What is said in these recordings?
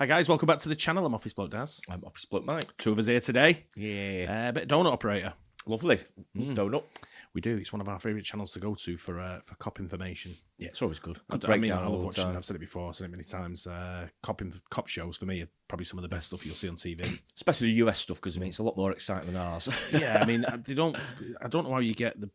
Hi guys, welcome back to the channel. I'm Office Bloke Daz. I'm Office Bloke Mike. Two of us here today. Yeah. Bit of donut operator. Lovely. Donut. We do. It's one of our favourite channels to go to for cop information. Yeah, it's always good. I love watching. I've said it before. I've said it many times. Cop shows for me are probably some of the best stuff you'll see on TV. Especially the US stuff, because it's a lot more exciting than ours. Yeah, I mean, I don't know how you get there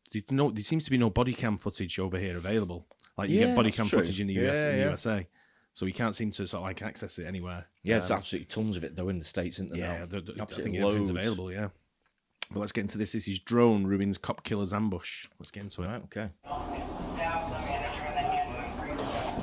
seems to be no body cam footage over here available. Like you get body cam footage in the USA. So you can't seem to sort of like access it anywhere. Yeah, there's absolutely tons of it though in the States, isn't there? Yeah, I think everything's available. Yeah. But let's get into this. This is drone ruins cop killer's ambush. Let's get into it. Right, okay.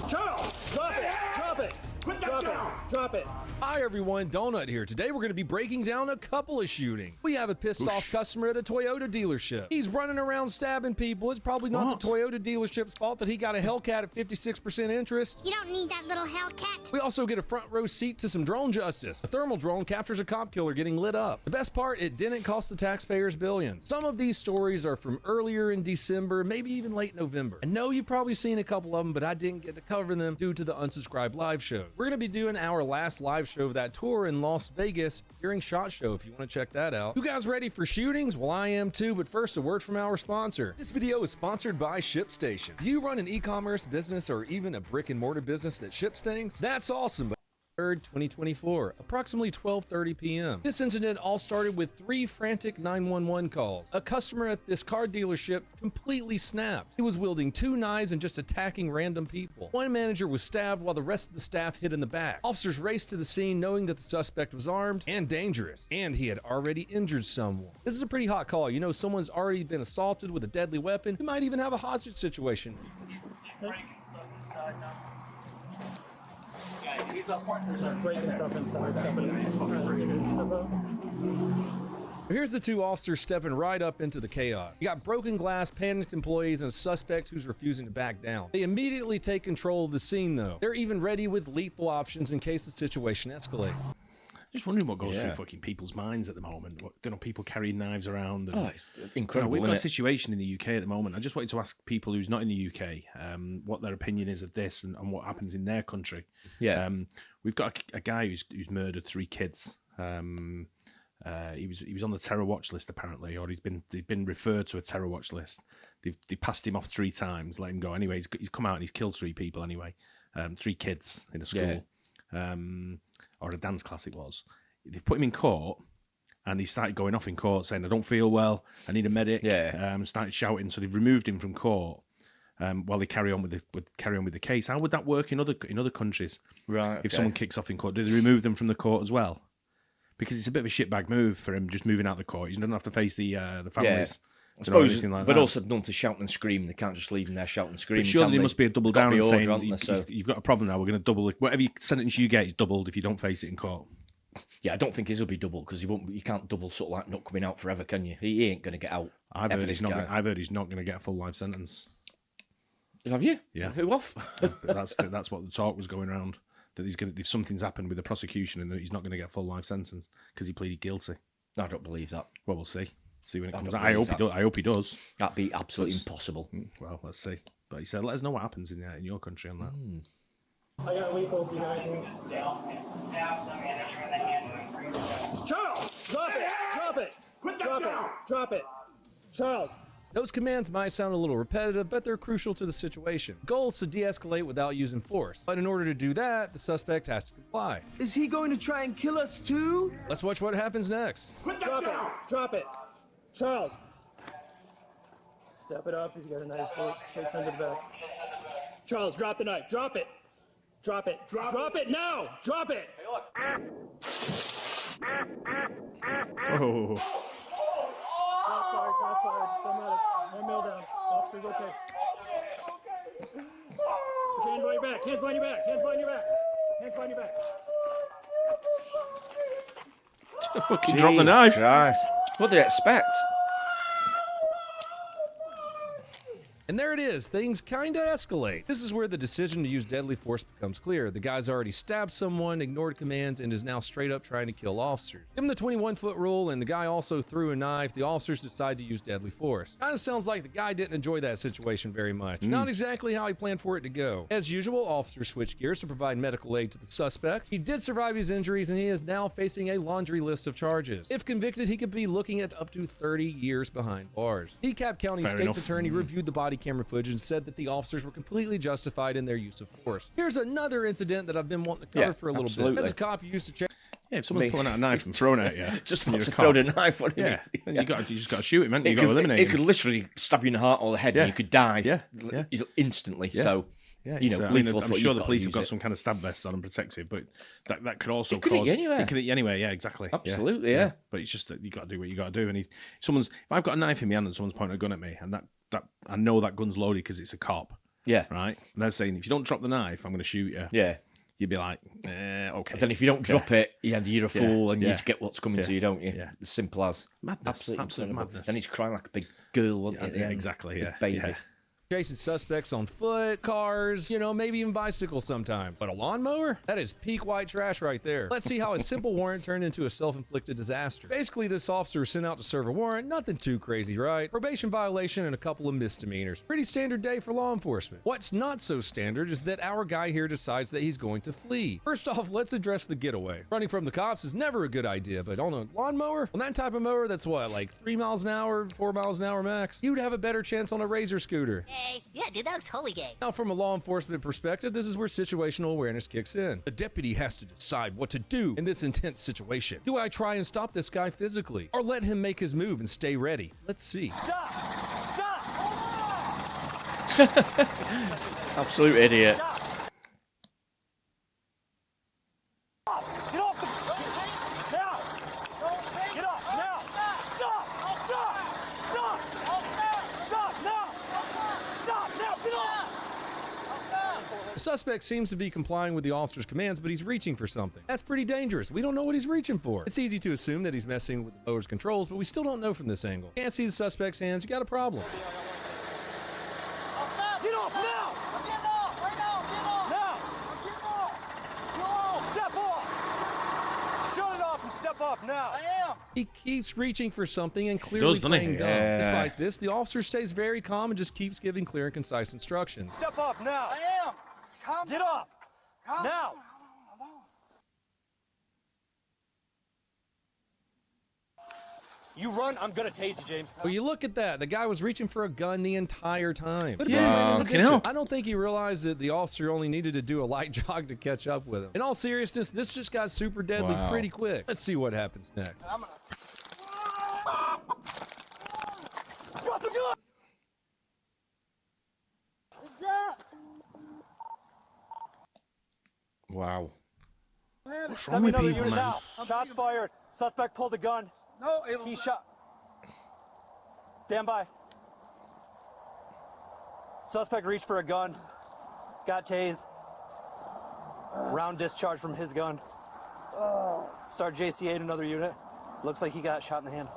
Charles, drop it! Drop it! Drop it! Drop it! Hi everyone, Donut here. Today we're going to be breaking down a couple of shootings. We have a pissed off customer at a Toyota dealership. He's running around stabbing people. It's probably not the Toyota dealership's fault that he got a Hellcat at 56% interest. You don't need that little Hellcat. We also get a front row seat to some drone justice. A thermal drone captures a cop killer getting lit up. The best part, it didn't cost the taxpayers billions. Some of these stories are from earlier in December, maybe even late November. I know you've probably seen a couple of them, but I didn't get to cover them due to the unsubscribed live show. We're going to be doing our last live show of that tour in Las Vegas during SHOT Show if you want to check that out. You guys ready for shootings? Well, I am too, but first a word from our sponsor. This video is sponsored by ShipStation. Do you run an e-commerce business or even a brick and mortar business that ships things? That's awesome, but 3rd, 2024, approximately 12:30 p.m. This incident all started with 3 frantic 911 calls. A customer at this car dealership completely snapped. He was wielding 2 knives and just attacking random people. One manager was stabbed while the rest of the staff hit in the back. Officers raced to the scene knowing that the suspect was armed and dangerous, and he had already injured someone. This is a pretty hot call. You know, someone's already been assaulted with a deadly weapon. You might even have a hostage situation. Breaking stuff inside, Here's the 2 officers stepping right up into the chaos. You got broken glass, panicked employees, and a suspect who's refusing to back down. They immediately take control of the scene, though. They're even ready with lethal options in case the situation escalates. Just wondering what goes through fucking people's minds at the moment. People carrying knives around. And, it's incredible. We've got a situation in the UK at the moment. I just wanted to ask people who's not in the UK what their opinion is of this and what happens in their country. Yeah. We've got a guy who's murdered 3 kids. He was on the terror watch list apparently, or they've been referred to a terror watch list. They passed him off 3 times, let him go. Anyway, he's come out and he's killed 3 people anyway. 3 kids in a school. Yeah. Or a dance class it was. They put him in court, and he started going off in court saying, "I don't feel well. I need a medic." Yeah. Started shouting. So they've removed him from court while they carry on with the case. How would that work in other countries? Right. If someone kicks off in court, do they remove them from the court as well? Because it's a bit of a shitbag move for him just moving out of the court. He doesn't have to face the families. I suppose, but also none to shout and scream. They can't just leave him there shouting and screaming. But surely there must be a double down and saying, so you've got a problem now, we're going to double it. Whatever sentence you get is doubled if you don't face it in court. Yeah, I don't think his will be double because you can't double sort of like not coming out forever, can you? He ain't going to get out. I've heard he's not going to get a full life sentence. Have you? Yeah. Who off? That's what the talk was going around. That something's happened with the prosecution and that he's not going to get a full life sentence because he pleaded guilty. I don't believe that. Well, we'll see. See when it comes out. I hope he does. That'd be absolutely impossible. Well, let's see. But he said, let us know what happens in your country on that. I got a lethal if you got anything. Charles, drop it! Drop it! Drop it! Drop it! Charles. Those commands might sound a little repetitive, but they're crucial to the situation. The goal is to de-escalate without using force. But in order to do that, the suspect has to comply. Is he going to try and kill us too? Let's watch what happens next. Drop it! Drop it! Charles! Step it up if you got a knife. Say send it back. Charles, drop the knife. Drop it! Drop it! Drop it now! Drop it! Oh. Shots fired. Automatic. One mil down. Officer's okay. Put your hands behind your back. Hands behind your back. Hands behind your back. Hands behind your back. Fucking drop the knife. Christ. What do they expect? And there it is, things kinda escalate. This is where the decision to use deadly force becomes clear. The guy's already stabbed someone, ignored commands, and is now straight up trying to kill officers. Given the 21-foot rule and the guy also threw a knife, the officers decide to use deadly force. Kinda sounds like the guy didn't enjoy that situation very much. Not exactly how he planned for it to go. As usual, officers switch gears to provide medical aid to the suspect. He did survive his injuries and he is now facing a laundry list of charges. If convicted, he could be looking at up to 30 years behind bars. DeKalb County Fair State's enough. attorney reviewed the body camera footage and said that the officers were completely justified in their use of force. Here's another incident that I've been wanting to cover Yeah, for a little absolutely. bit. As a cop, you used to check. Yeah, if someone's pulling out a knife and throwing it at you, Just and wants you're to a throw cop, the knife. What do you yeah, mean? then you just got to shoot him, man. You It got to could, eliminate it him. could literally stab you in the heart or the head, Yeah. and you could die. Yeah. Instantly. Yeah. So, Yeah, you know, I mean, lethal I'm foot, sure you've the got police to have got use some kind of stab vest on and protective, but that could also It could hit cause you anywhere. It could hit you anywhere. Yeah, exactly. Yeah. Absolutely, yeah. But it's just that you got to do what you got to do. And if I've got a knife in my hand and someone's pointing a gun at me, and that I know that gun's loaded because it's a cop, Yeah. right? And they're saying if you don't drop the knife, I'm going to shoot you. Yeah. You'd be like, okay. And then if you don't drop it, you're a fool and you Yeah. need to get what's coming to you, don't you? Yeah. As simple as. Madness. Absolutely Absolute incredible. madness. Then he's crying like a big girl, wasn't he, at the Yeah, end? exactly. Big Yeah, baby. yeah. Chasing suspects on foot, cars, maybe even bicycles sometimes. But a lawnmower? That is peak white trash right there. Let's see how a simple warrant turned into a self-inflicted disaster. Basically, this officer was sent out to serve a warrant. Nothing too crazy, right? Probation violation and a couple of misdemeanors. Pretty standard day for law enforcement. What's not so standard is that our guy here decides that he's going to flee. First off, let's address the getaway. Running from the cops is never a good idea, but on a lawnmower? On that type of mower, that's what, like 3 miles an hour, 4 miles an hour max? You'd have a better chance on a razor scooter. Hey, yeah, dude, that looks totally gay. Now, from a law enforcement perspective, this is where situational awareness kicks in. The deputy has to decide what to do in this intense situation. Do I try and stop this guy physically, or let him make his move and stay ready? Let's see. Stop! Absolute idiot. Stop! Get off the... Now! Get off, now! Stop! Stop! Stop! Stop, now! Stop, now! Get off! The suspect seems to be complying with the officer's commands, but he's reaching for something. That's pretty dangerous. We don't know what he's reaching for. It's easy to assume that he's messing with the motor's controls, but we still don't know from this angle. Can't see the suspect's hands, you got a problem. Get off now! I'm getting off! Right now! Get off! Now! I'm getting off! You're off! Step off! Shut it off and step off now! I am! He keeps reaching for something and clearly does, doesn't he? playing dumb. Yeah. Despite this, the officer stays very calm and just keeps giving clear and concise instructions. Step off now! I am! Get off! Now! You run, I'm gonna tase you, James. Well, you look at that. The guy was reaching for a gun the entire time. Could have Yeah, been laying in the fucking ditch. hell. I don't think he realized that the officer only needed to do a light jog to catch up with him. In all seriousness, this just got super deadly Wow. pretty quick. Let's see what happens next. I'm gonna... Drop the gun! Wow. What's wrong with people, man? Now. Shots fired. Suspect pulled a gun. No, He shot. Stand by. Suspect reached for a gun. Got tased. Round discharge from his gun. Start JCA'd another unit. Looks like he got shot in the hand.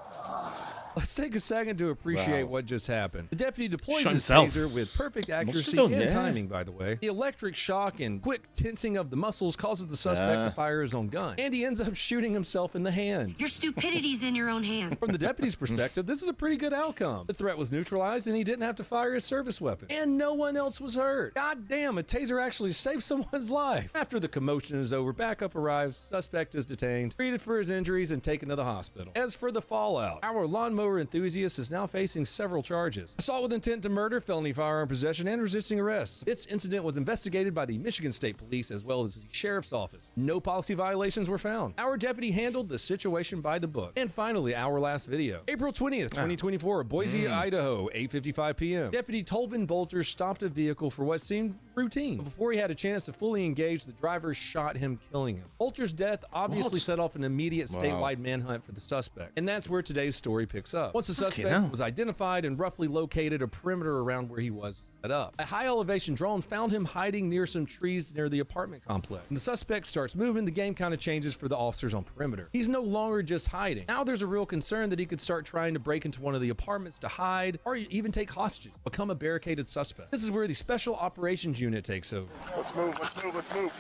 Let's take a second to appreciate Wow. what just happened. The deputy deploys Shot his himself. taser with perfect accuracy done, and yeah. timing, by the way. The electric shock and quick tensing of the muscles causes the suspect Yeah. to fire his own gun. And he ends up shooting himself in the hand. Your stupidity's in your own hands. From the deputy's perspective, this is a pretty good outcome. The threat was neutralized and he didn't have to fire his service weapon. And no one else was hurt. God damn, a taser actually saved someone's life. After the commotion is over, backup arrives, suspect is detained, treated for his injuries, and taken to the hospital. As for the fallout, our lawnmower enthusiast is now facing several charges. Assault with intent to murder, felony firearm possession, and resisting arrest. This incident was investigated by the Michigan State Police as well as the Sheriff's Office. No policy violations were found. Our deputy handled the situation by the book. And finally, our last video. April 20th, 2024, Boise, Idaho, 8:55 p.m. Deputy Tolbin Bolter stopped a vehicle for what seemed routine. But before he had a chance to fully engage, the driver shot him, killing him. Holter's death obviously set off an immediate statewide manhunt for the suspect. And that's where today's story picks up. Once the suspect was identified and roughly located, a perimeter around where he was set up. A high elevation drone found him hiding near some trees near the apartment complex. When the suspect starts moving, the game kind of changes for the officers on perimeter. He's no longer just hiding. Now there's a real concern that he could start trying to break into one of the apartments to hide or even take hostages, become a barricaded suspect. This is where the Special Operations Unit takes over. Let's move, let's move, let's move.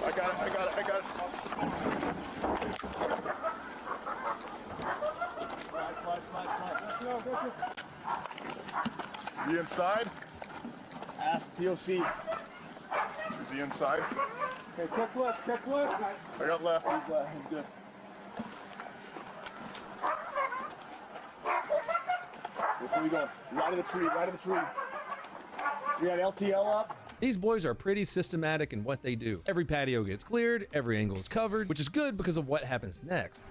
I got it. Slide. Is he inside? Ask TOC. Is he inside? Okay, check left. I got left. He's left, he's good. Where we going? Right of the tree. We got LTL up. These boys are pretty systematic in what they do. Every patio gets cleared, every angle is covered, which is good because of what happens next.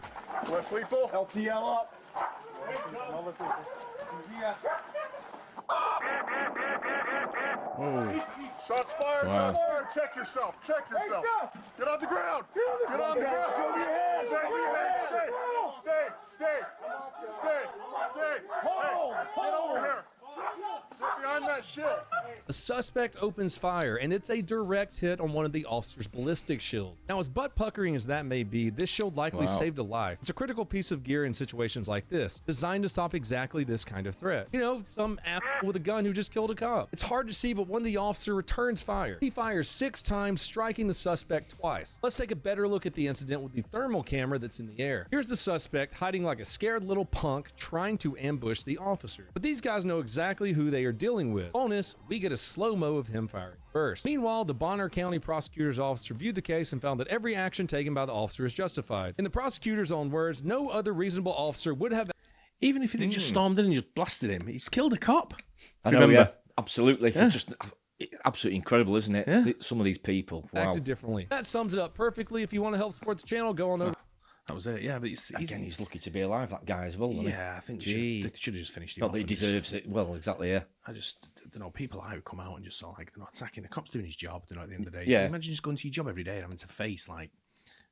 Left lethal. LTL up. Shots fired. Shots fired. Check yourself. Get on the ground. Get on the ground. Show me your hands. Stay. Hold. Get over here. Sit behind that shit. The suspect opens fire, and it's a direct hit on one of the officer's ballistic shields. Now, as butt-puckering as that may be, this shield likely saved a life. It's a critical piece of gear in situations like this, designed to stop exactly this kind of threat. You know, some asshole with a gun who just killed a cop. It's hard to see, but when the officer returns fire, he fires 6 times, striking the suspect twice. Let's take a better look at the incident with the thermal camera that's in the air. Here's the suspect hiding like a scared little punk, trying to ambush the officer. But these guys know exactly who they are dealing with. Bonus, we get a slow-mo of him firing first. Meanwhile, the Bonner County prosecutor's office reviewed the case and found that every action taken by the officer is justified. In the prosecutor's own words, no other reasonable officer would have... Even if he just stormed in and just blasted him, he's killed a cop. I know, yeah, absolutely. Just absolutely incredible, isn't it? Yeah. Some of these people. Wow. acted differently. That sums it up perfectly. If you want to help support the channel, go on over. That was it, yeah. But He's lucky to be alive, that guy as well. Isn't I think they should have just finished him Not off. that he deserves it. Well, exactly, yeah. I just, you know, people out who come out and just sort of like, they're not attacking. The cop's doing his job, you know, at the end of the day. Yeah. So imagine just going to your job every day and having to face, like,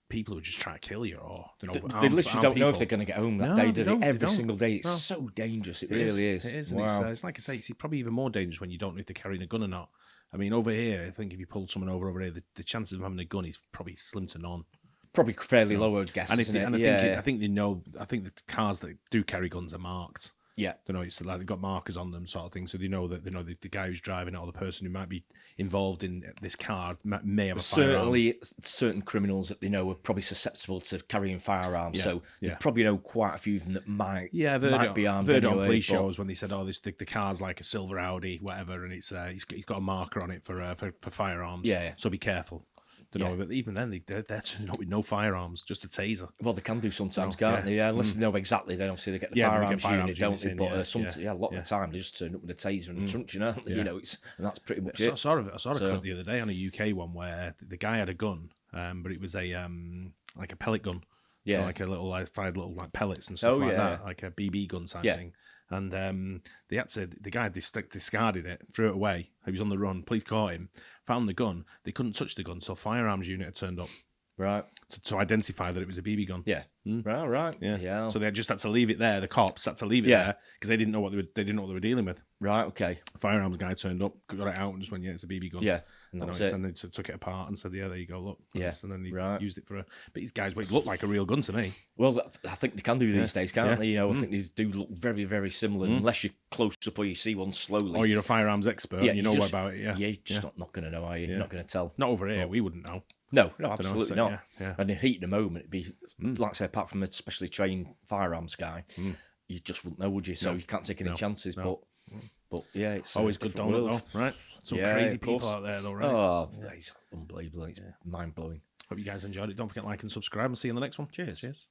people who just try to kill you or, you know, They literally don't know if they're people. going to get home that day, do they? Every don't. single day. It's No. so dangerous. It It really is. It is, and Wow. it's like I say, it's probably even more dangerous when you don't know if they're carrying a gun or not. I mean, over here, I think if you pulled someone over here, the chances of having a gun is probably slim to none. Probably fairly low, I'd guess. And, isn't it? I think they know. I think the cars that do carry guns are marked. Yeah. Don't know. It's like they've got markers on them, sort of thing. So they know that the guy who's driving it or the person who might be involved in this car may have a firearm. Certainly, certain criminals that they know are probably susceptible to carrying firearms. Yeah, So yeah. they probably know quite a few of them that might be armed. I've heard on anyway, police but- shows when they said, "Oh, the car's like a silver Audi, whatever," and it's he's got a marker on it for firearms. Yeah. So be careful. Don't know, but even then, they're turning up with no firearms, just a taser. Well, they can do sometimes, Oh, can't yeah. they? Yeah, unless they know exactly. Then obviously they get the Yeah, they firearms, get firearms unit, don't units they? in, But yeah, a lot of the time they just turn up with a taser and a truncheon, aren't they? Yeah. You know, and that's pretty much I it. saw a So- clip the other day on a UK one where the guy had a gun, but it was a like a pellet gun. Yeah. So like a little fired little like pellets and stuff like yeah. that, like a BB gun type Yeah. thing. And they had to, the guy discarded it, threw it away. He was on the run. Police caught him, found the gun. They couldn't touch the gun, so firearms unit had turned up Right. to identify that it was a BB gun. Yeah. Right. Yeah. So they just had to leave it there. The cops had to leave it there because they didn't know what they didn't know what they were dealing with. Right. Okay. Firearms guy turned up, got it out, and just went, "Yeah, it's a BB gun." Yeah. And that was it. And they took it apart and said, "Yeah, there you go, look." Yeah. And then they Right. used it for a. But these guys, it looked like a real gun to me. Well, I think they can do these days, can't Yeah. they? You know, I think they do look very, very similar, unless you're close up or you see one slowly. Or you're a firearms expert, and you know about it. Yeah. You're just not going to know, are you? You're not going to tell. Not over here. We wouldn't know. No, know, absolutely so, not. yeah. And in heat of the moment, it'd be, like I say, apart from a specially trained firearms guy, you just wouldn't know, would you? So you can't take any chances. no. But yeah, it's Always a good different donut, world. though, right? Some Yeah, crazy of course. people out there, though, right? Oh, it's unbelievable. It's mind blowing. Hope you guys enjoyed it. Don't forget to like and subscribe, and see you in the next one. Cheers.